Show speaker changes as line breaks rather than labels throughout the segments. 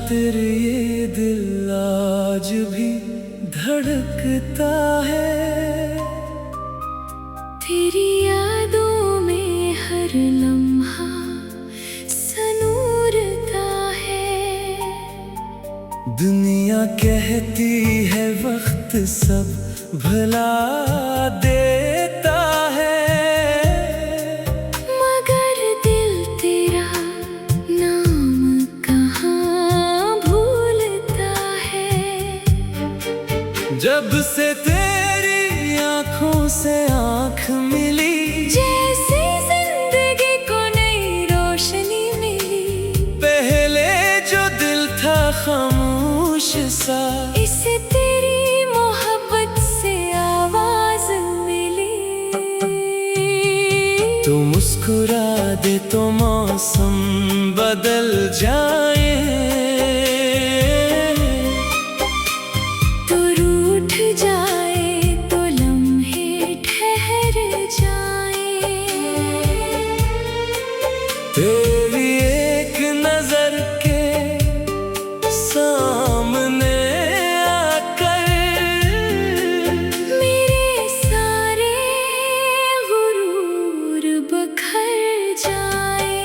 खातिर ये दिल आज भी धड़कता है।
तेरी यादों में हर लम्हा सनूरता है।
दुनिया कहती है वक्त सब भुला देता है,
मगर दिल तेरा नाम कहाँ भूलता है।
जब से तेरी आँखों से आँख मिली,
जैसे जिंदगी को नई रोशनी मिली।
पहले जो दिल था खामोश सा,
इसे तेरी मोहब्बत से आवाज मिली।
तू मुस्कुरा दे तो मौसम बदल जाए,
तो रूठ जाए तो लम्हे ठहर जाए।
तेरी एक नजर के सामने आकर
मेरे सारे गुरूर बखर जाए।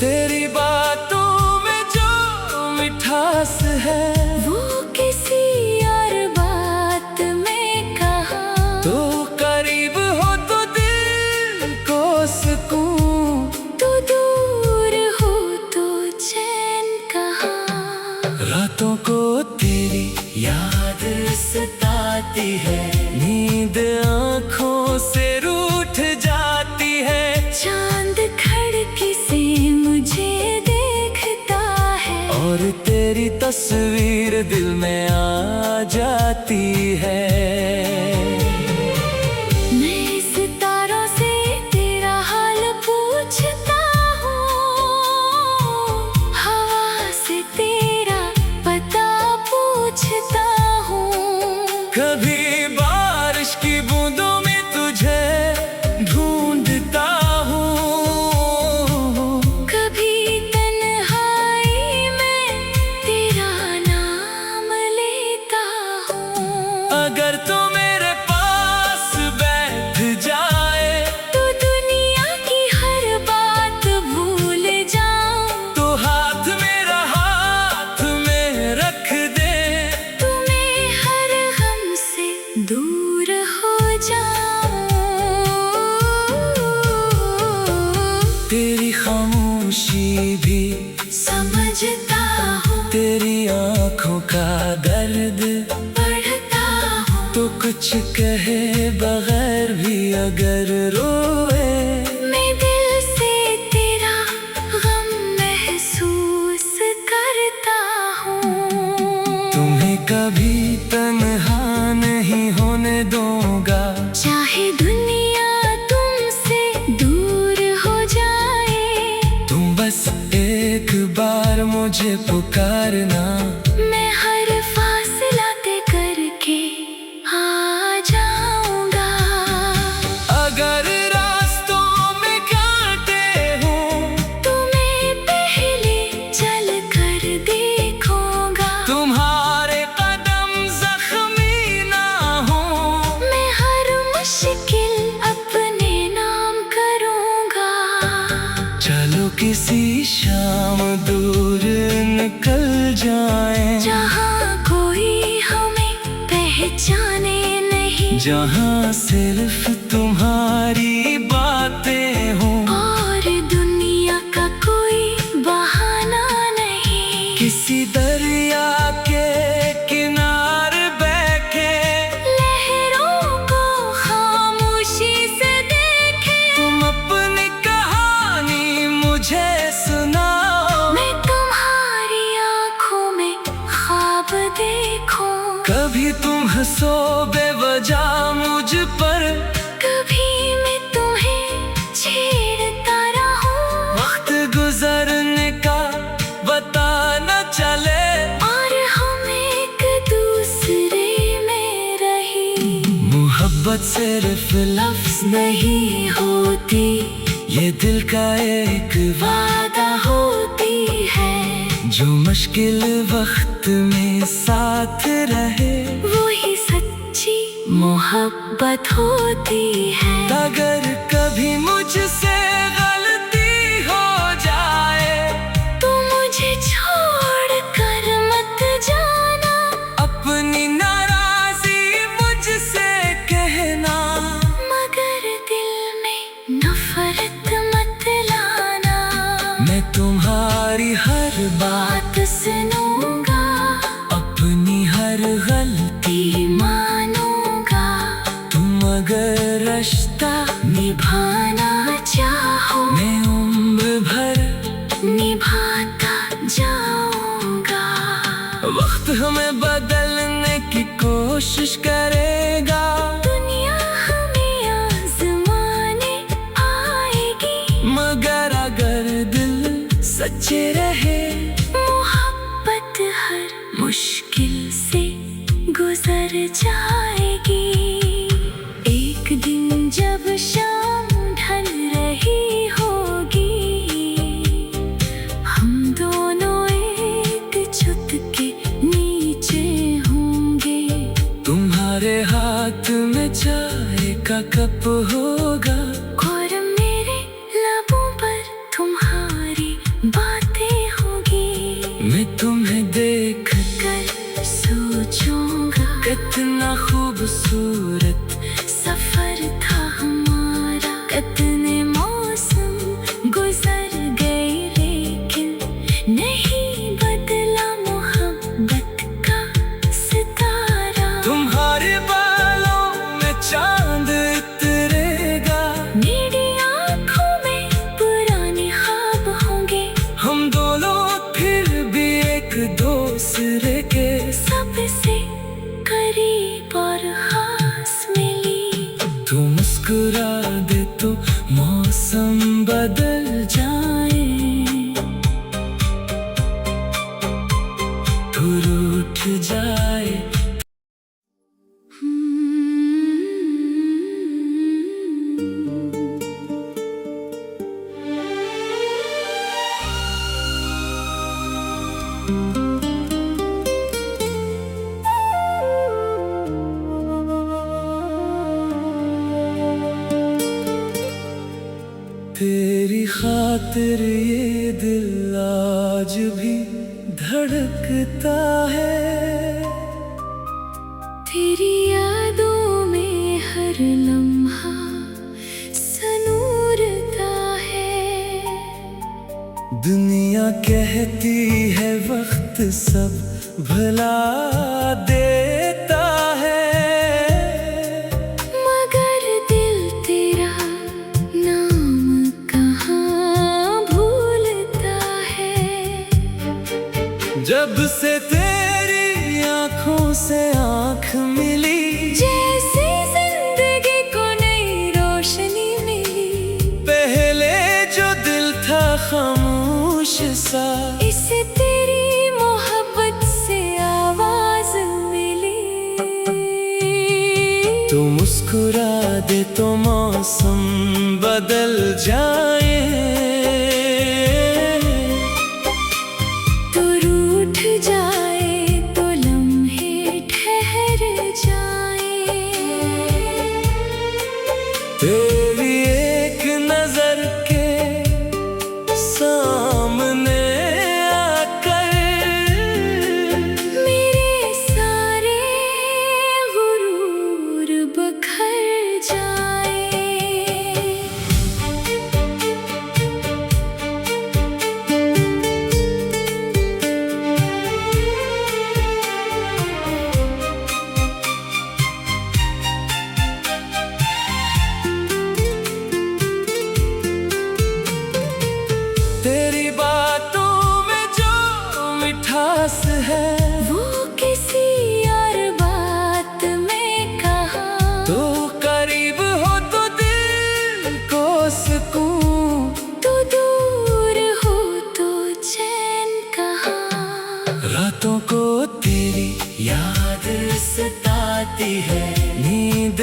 तेरी बातों में जो मिठास है,
वो किसी और बात में कहाँ।
तो करीब हो तो दिल को सुकून,
तो दूर हो तो चैन कहाँ।
रातों को तेरी याद सताती है, नींद आँखों से रूठ जाती है।
चांद खिड़की से मुझे देखता है,
और तेरी तस्वीर दिल में आ जाती है।
मैं सितारों से तेरा हाल पूछता हूँ, हवा से तेरा पता पूछता हूँ।
कभी बारिश की बूंदों में तुझे ढूंढता हूँ,
कभी तन्हाई में तेरा नाम लेता हूँ।
अगर तू मेरे पास बैठ जाए,
तो दुनिया की हर बात भूल जाऊं।
तो हाथ मेरा हाथ में रख दे,
तुम्हें हर गम से दूर हो जाऊं।
तेरी खामोशी भी
समझता हूँ,
तेरी आँखों का दर्द
पढ़ता हूँ।
तो कुछ कहे बगैर भी अगर रोए,
मैं दिल से तेरा गम महसूस करता हूँ।
तुम्हें कभी तन्हा नहीं होने दूंगा,
चाहे दुनिया तुमसे दूर हो जाए।
तुम बस एक बार मुझे पुकारना,
मैं हर फासला तय करके आ जाऊंगा।
अगर रास्तों में कांटे हों,
तुम्हें पहले चल कर देखूंगा।
तुम्हारे कदम जख्मी ना हो,
मैं हर मुश्किल अपने नाम करूंगा।
चलो किसी शाम दूर निकल जाएं,
जहाँ कोई हमें पहचाने नहीं,
जहाँ सिर्फ तुम्हारी बातें हों।
और दुनिया का कोई बहाना नहीं।
किसी दरिया के किनारे बैठे,
लहरों को खामोशी से देखे।
तुम अपनी कहानी मुझे सुनाओ,
मैं तुम्हारी आँखों में ख्वाब देखूं।
कभी तुम हंसो बेवजह मुझ पर,
कभी मैं तुम्हें छेड़ता रहूं।
वक्त मोहब्बत सिर्फ लफ्ज नहीं होती, ये दिल का एक वादा होती है। जो मुश्किल वक्त में साथ रहे, वही सच्ची मोहब्बत होती है। अगर कभी मुझसे गलती हो जाए, तो मुझे छोड़ कर मत जाना। अपनी नाराजी मुझसे कहना, मगर दिल में नफरत मत लाना। मैं तुम्हारी हर बात सुनूंगा, अपनी हर गलती मानूंगा। तुम अगर रिश्ता निभाना चाहो, मैं उम्र भर निभाता जाऊंगा। वक्त हमें बदलने की कोशिश करेगा, दुनिया हमें आजमाने आएगी। मगर अगर दिल सच्चे रहे, मोहब्बत हर मुश्किल से गुजर जाएगी। एक दिन जब शाम ढल रही होगी, हम दोनों एक छत के नीचे होंगे। तुम्हारे हाथ में चाय का कप होगा, और मेरे लबों पर तुम्हारी बातें होगी। मैं तुम्हें देख कर सोचूंगा, कितना खूबसूरत सफर था हमारा। कितने मौसम गुजर गए, लेकिन नहीं बदला मोहब्बत का सितारा। तुम्हारे बालों में चांद उतरेगा, मेरी आँखों में पुराने ख्वाब होंगे। हम दोनों फिर भी एक दूसरे के सबसे करीब और खास मिली। तू मुस्कुरा दे तो मौसम बदल जाए, तू रूठ जाए। तेरी खातिर ये दिल आज भी धड़कता है।
तेरी यादों में हर लम्हा सनूरता है।
दुनिया कहती है वक्त सब भुला देता है,
मगर दिल तेरा नाम कहाँ भूलता है।
जब से तेरी आँखों से आँख मिली,
जैसे जिंदगी को नई रोशनी मिली।
पहले जो दिल था खामोश सा,
इसे तेरी मोहब्बत से आवाज मिली।
तू मुस्कुरा दे तो मौसम बदल जाए,
तो रूठ जाए तो लम्हे ठहर जाए।
तेरी एक नजर के सामने आकर
मेरे सारे गुरूर बखर जाए।
तेरी बातों में जो मिठास है,
वो किसी और बात में कहाँ।
तो करीब हो तो दिल को सुकून,
तो दूर हो तो चैन कहाँ।
रातों को तेरी याद सताती है, नींद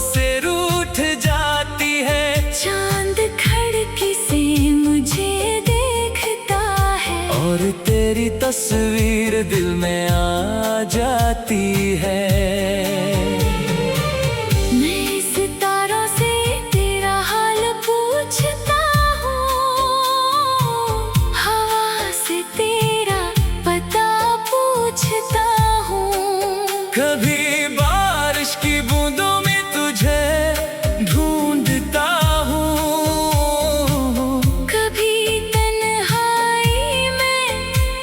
से रूठ जाती है।
चांद खिड़की से मुझे देखता है
और तेरी तस्वीर दिल में आ जाती है।
मैं सितारों से तेरा हाल पूछता हूँ, हवा से तेरा पता पूछता हूँ।
कभी बारिश की बूंदों में तुझे ढूंढता हूँ,
कभी तन्हाई में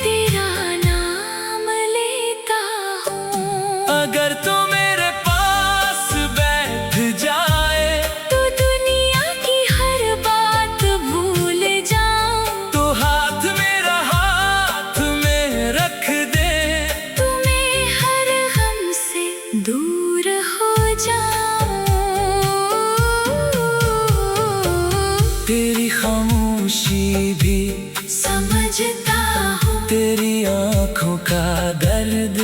तेरा नाम लेता हूँ।
अगर तू मेरे पास बैठ जाए
तो दुनिया की हर बात भूल जाऊं,
तो हाथ मेरा हाथ में रख दे।
तुम्हें हर गम से दूर हो जाऊं।
तेरी खामोशी भी
समझता हूँ,
तेरी आंखों का दर्द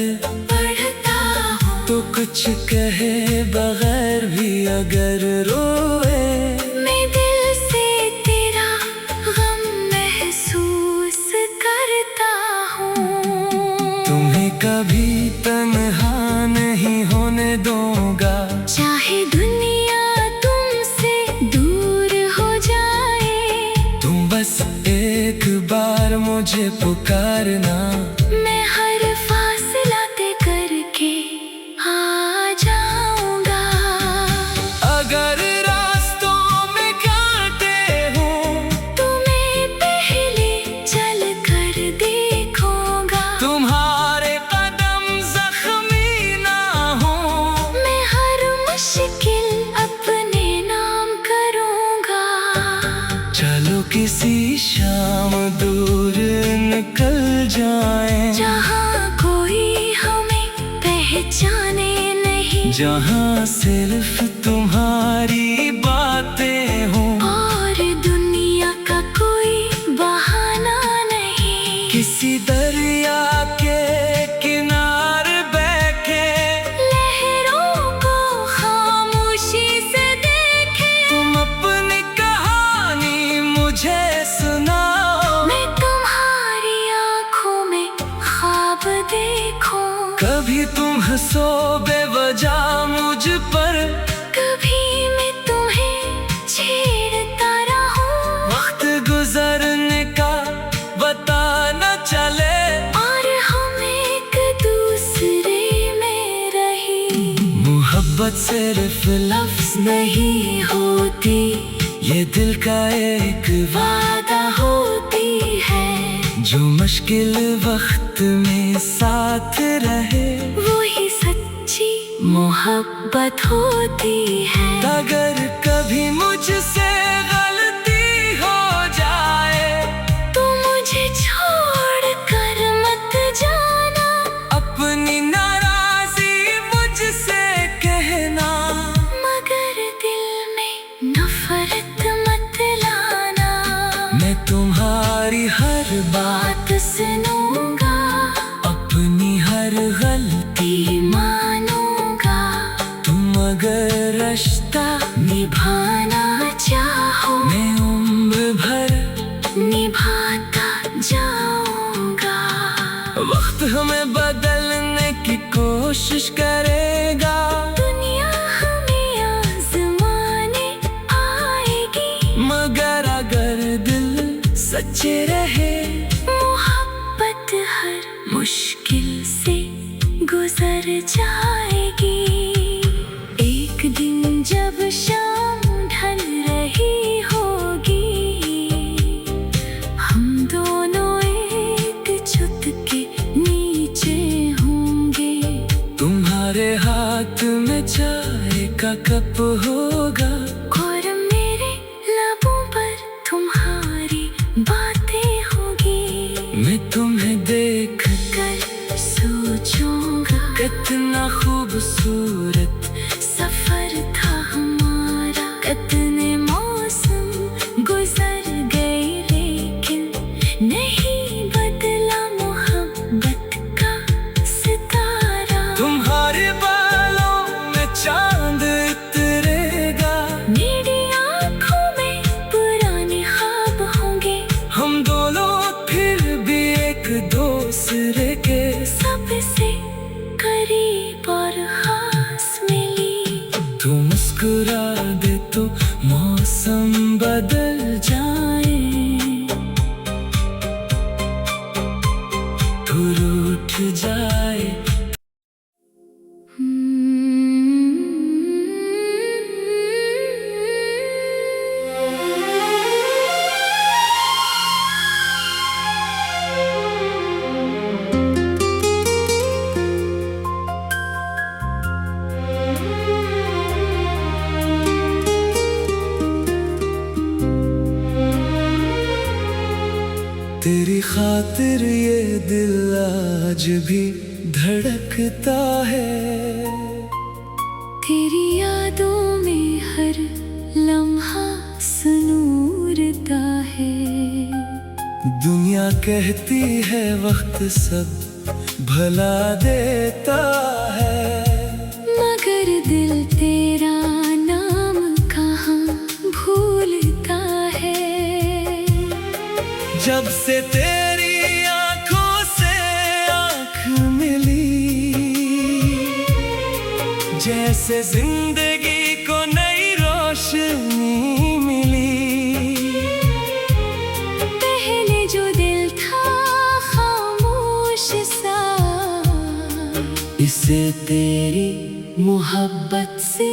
पढ़ता हूँ।
तो कुछ कहे बगैर भी अगर रोए,
मैं दिल से तेरा गम महसूस करता हूँ।
तुम्हें कभी तन्हा नहीं होने दूंगा।
चाहे दुनिया तुमसे दूर हो जाए,
तुम बस एक बार मुझे पुकारना।
मैं हर फासला तय करके आ जाऊंगा।
अगर रास्तों में कांटे हूँ,
तुम्हें पहले चल कर देखूंगा।
तुम्हारे कदम जख्मी ना हो।
मैं हर मुश्किल अपने नाम करूंगा।
चलो किसी शाम दूर निकल जाएं,
जहाँ कोई हमें पहचाने नहीं,
जहाँ सिर्फ तुम्हारी बातें हों।
और दुनिया का कोई बहाना नहीं।
किसी दरिया के किनारे बैठे
लहरों को खामोशी से देखे,
तुम अपनी कहानी मुझे सुनाओ।
मैं तुम्हारी आंखों में ख्वाब देखूं।
कभी तुम हंसो बेवजह मुझ पर,
कभी मैं तुम्हें छेड़ता रहूं,
वक्त गुजरने का पता न चले।
और हम एक दूसरे में रही।
मोहब्बत सिर्फ लफ्ज नहीं होती, ये दिल का एक
वादा होती है,
जो मुश्किल वक्त में साथ रहे।
वही सच्ची मोहब्बत होती है।
अगर कभी मुझसे गलती हो जाए,
तू मुझे छोड़ कर मत जाना,
अपनी नाराजी मुझसे कहना।
मगर दिल में नफरत मत लाना।
मैं तुम्हारी हर बात
सुनूंगा,
अपनी हर गलती
मानूंगा।
तुम अगर रिश्ता
निभाना चाहो,
मैं उम्र भर
निभाता जाऊंगा।
वक्त हमें बदलने की कोशिश करेगा।
दुनिया हमें आजमाने आएगी,
मगर अगर दिल सच्चे रहे,
मोहब्बत हर मुश्किल से गुजर जाएगी। एक दिन जब शाम ढल रही होगी, हम दोनों एक छत के नीचे होंगे।
तुम्हारे हाथ में चाय का कप होगा,
और मेरे लबों पर तुम्हारी बातें होगी।
मैं तुम्हें देख
कर सोचूंगा,
कितना खूबसूरत
सफर था हमारा। कितने मौसम गुजर गए, लेकिन नहीं बदला मोहब्बत का सितारा।
तुम्हारे बालों में चांद इतरे खातिर ये दिल आज भी धड़कता है।
तेरी यादों में हर लम्हा सुनूरता है।
दुनिया कहती है वक्त सब भला देता है,
मगर दिल तेरा नाम कहाँ भूलता है।
जब से तेरी आंखों से आंख मिली, जैसे जिंदगी को नई रोशनी मिली।
पहले जो दिल था खामोश सा,
इसे तेरी मोहब्बत से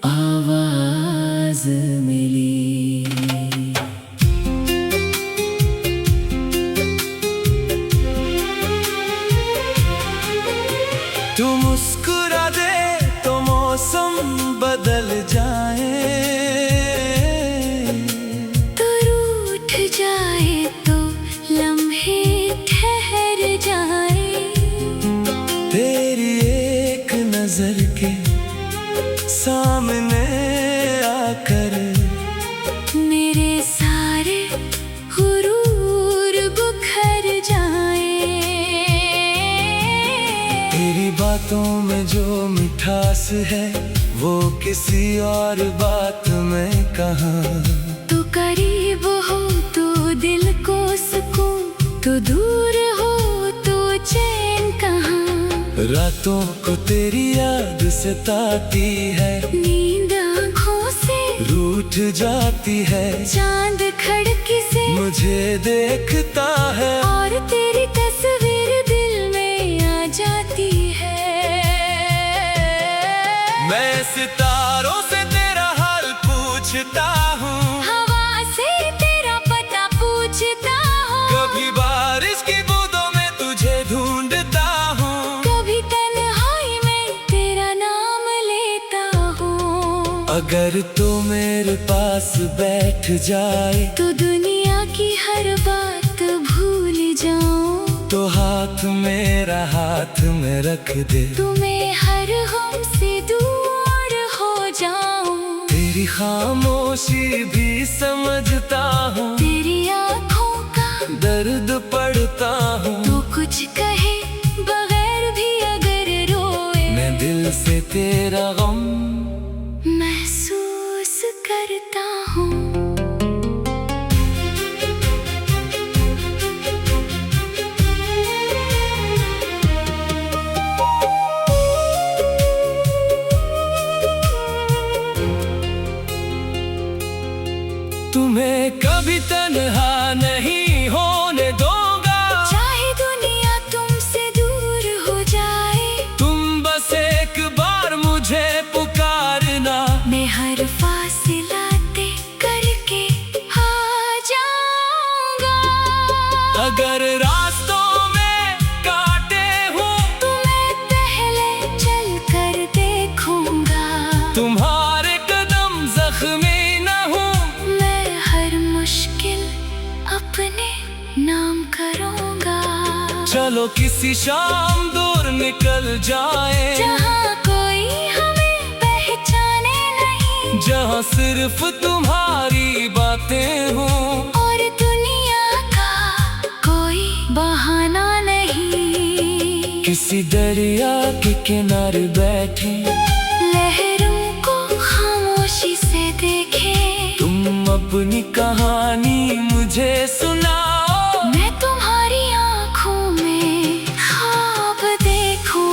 आवाज मिली। तू मुस्कुरा दे तो मौसम बदल जाए,
तो रूठ जाए तो लम्हे ठहर जाए।
तेरी एक नजर के सामने आकर
मेरे सारे गुरूर बुखर जाए।
तेरी बातों में जो मिठास है वो किसी और बात में कहाँ।
तो करीब हो तो दिल को सुकून, तो दूर हो तो चैन कहाँ।
रातों को तेरी याद सताती है,
नींद आँखों से
रूठ जाती है।
चांद खिड़की से
मुझे देखता है
और तेरी तस्वीर दिल में आ जाती है।
मैं सितारों से तेरा हाल पूछता हूँ,
हवा से तेरा पता पूछता हूँ।
कभी बारिश की बूंदों में तुझे ढूंढता हूँ।
कभी तन्हाई में तेरा नाम लेता हूँ।
अगर तू मेरे पास बैठ जाए
तो दुनिया की हर बात भूल जाऊं।
तो हाथ मेरा हाथ में रख दे,
तुम्हें हर गम से दूर हो जाऊं।
तेरी खामोशी भी समझता हूँ,
तेरी आँखों का
दर्द पड़ता हूँ।
तो कुछ कहे बगैर भी अगर रोए,
मैं दिल से तेरा गम
महसूस करता हूँ।
तुम्हें कभी तन्हा नहीं होने दूंगा,
चाहे दुनिया तुमसे दूर हो जाए।
तुम बस एक बार मुझे पुकारना,
मैं हर फासला तय करके आ जाऊंगा।
अगर रास्तों में काटे हो
तो मैं पहले चल कर देखूंगा।
तुम्हारे कदम जख्मी न हो,
मैं हर मुश्किल अपने नाम करूंगा।
चलो किसी शाम दूर निकल जाए,
जहाँ कोई हमें पहचाने नहीं,
जहाँ सिर्फ तुम्हारी बातें हो
और दुनिया का कोई बहाना नहीं।
किसी दरिया के किनारे बैठे,
लहरों को खामोशी से देखे।
तुम अपनी कहानी मुझे सुनाओ,
मैं तुम्हारी आँखों में ख्वाब देखूं।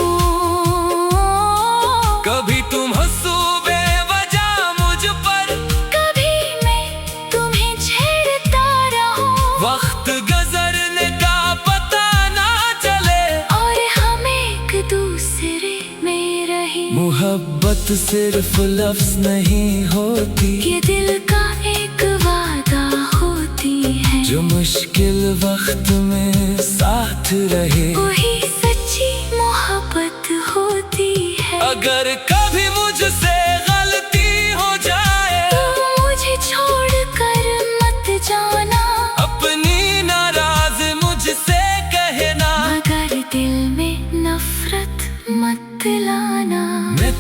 कभी तुम हंसो बेवजह मुझ पर,
कभी मैं तुम्हें छेड़ता रहूं।
वक्त गुजरने का पता ना चले,
और हम एक दूसरे में रहे।
मोहब्बत सिर्फ लफ्ज नहीं होती,
ये दिल का एक वादा होती है।
जो मुश्किल वक्त में साथ रहे,
वही सच्ची मोहब्बत होती है।
अगर कभी मुझसे गलती हो जाए,
तो मुझे छोड़ कर मत जाना।
अपनी नाराज मुझसे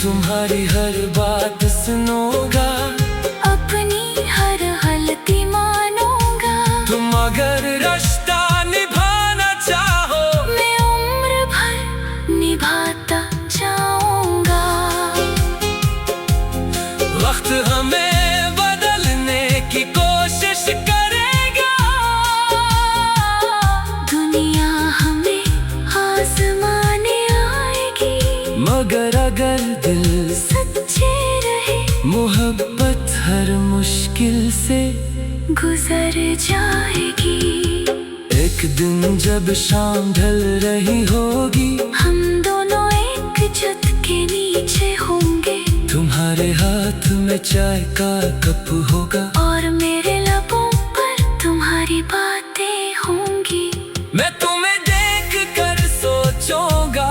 तुम्हारी हर बात सुनूंगा,
अपनी हर गलती मानूंगा।
तुम अगर रिश्ता निभाना चाहो,
मैं उम्र भर निभाता जाऊंगा।
वक्त हमें बदलने की कोशिश करेगा,
दुनिया हमें आजमाने आएगी।
मगर अगर दिल
सच्चे रहे,
मोहब्बत हर मुश्किल से
गुजर जाएगी।
एक दिन जब शाम ढल रही होगी,
हम दोनों एक छत के नीचे होंगे।
तुम्हारे हाथ में चाय का कप होगा,
और मेरे लबों पर तुम्हारी बातें होंगी।
मैं तुम्हें देख कर सोचूंगा,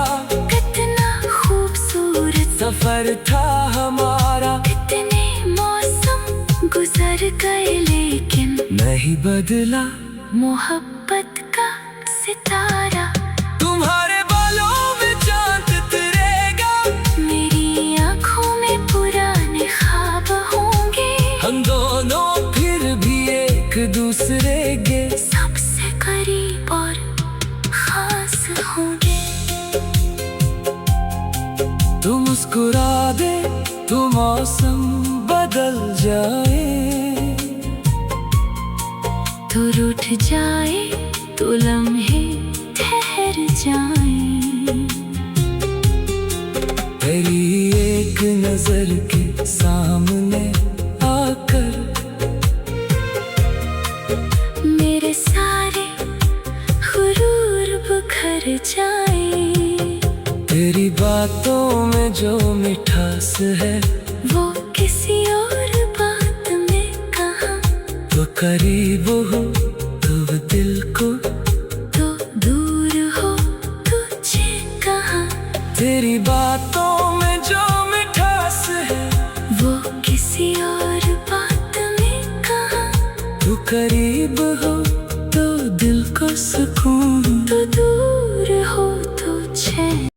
कितना खूबसूरत
सफर था हमारा।
कितने मौसम गुजर गए, लेकिन
नहीं बदला
मोहब्बत का सितारा।
तुम्हारे बालों में चांद तरेगा,
मेरी आँखों में पुराने ख्वाब होंगे।
हम दोनों फिर भी एक दूसरे के
सबसे करीब और खास होंगे।
तू मुस्कुरा दे तो मौसम बदल जाए,
तो रूठ जाए तो लम्हे ठहर जाए।
तेरी एक नजर के सामने आकर
मेरे सारे गुरूर बिखर जाए।
तेरी बातों में जो मिठास है,
वो किसी और बात में कहाँ।
तो करीब हो तो दिल को,
तो दूर हो तुझे कहाँ।
तेरी बातों में जो मिठास है,
वो किसी और बात में कहाँ।
तू करीब हो तो दिल को सुकून,
तो दूर